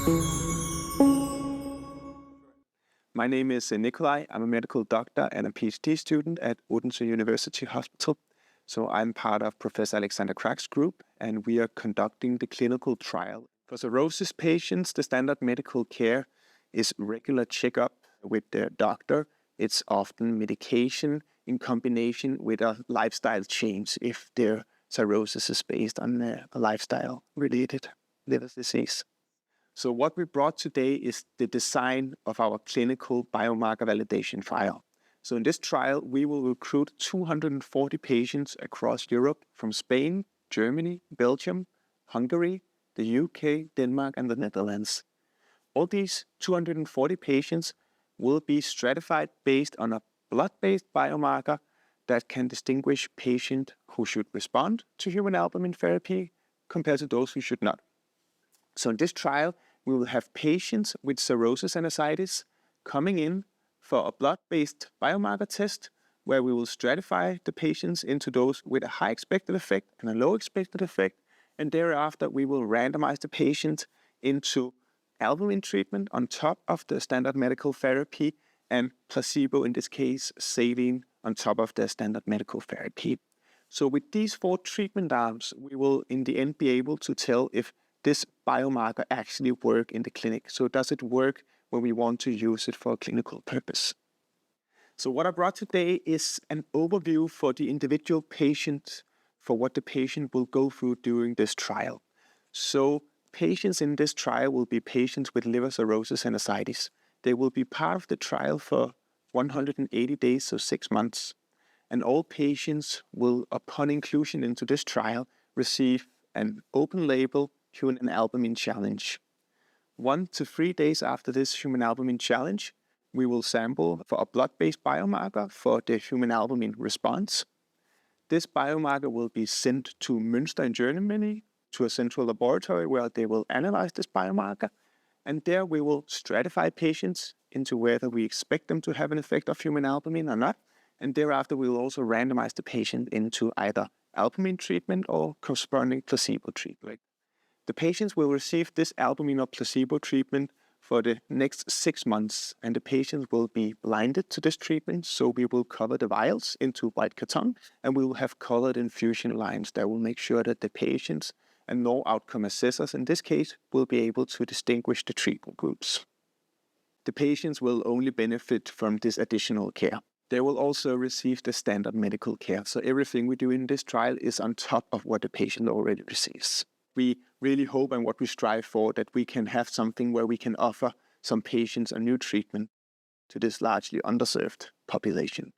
My name is Nikolai. I'm a medical doctor and a PhD student at Odense University Hospital. So I'm part of Professor Alexander Krach's group, and we are conducting the clinical trial. For cirrhosis patients, the standard medical care is regular checkup with their doctor. It's often medication in combination with a lifestyle change if their cirrhosis is based on a lifestyle-related liver disease. So what we brought today is the design of our clinical biomarker validation trial. So in this trial, we will recruit 240 patients across Europe from Spain, Germany, Belgium, Hungary, the UK, Denmark, and the Netherlands. All these 240 patients will be stratified based on a blood-based biomarker that can distinguish patients who should respond to human albumin therapy compared to those who should not. So in this trial, we will have patients with cirrhosis and ascites coming in for a blood-based biomarker test where we will stratify the patients into those with a high expected effect and a low expected effect. And thereafter, we will randomize the patient into albumin treatment on top of the standard medical therapy and placebo, in this case, saline on top of the standard medical therapy. So with these 4 treatment arms, we will in the end be able to tell if this biomarker actually work in the clinic. So does it work when we want to use it for a clinical purpose? So what I brought today is an overview for the individual patient, for what the patient will go through during this trial. So patients in this trial will be patients with liver cirrhosis and ascites. They will be part of the trial for 180 days, so 6 months. And all patients will, upon inclusion into this trial, receive an open label human albumin challenge. 1 to 3 days after this human albumin challenge, we will sample for a blood-based biomarker for the human albumin response. This biomarker will be sent to Münster in Germany, to a central laboratory where they will analyze this biomarker. And there we will stratify patients into whether we expect them to have an effect of human albumin or not. And thereafter, we will also randomize the patient into either albumin treatment or corresponding placebo treatment. The patients will receive this albumin or placebo treatment for the next 6 months, and the patients will be blinded to this treatment. So we will cover the vials into white carton, and we will have colored infusion lines that will make sure that the patients and no outcome assessors in this case will be able to distinguish the treatment groups. The patients will only benefit from this additional care. They will also receive the standard medical care. So everything we do in this trial is on top of what the patient already receives. We really hope, and what we strive for, that we can have something where we can offer some patients a new treatment to this largely underserved population.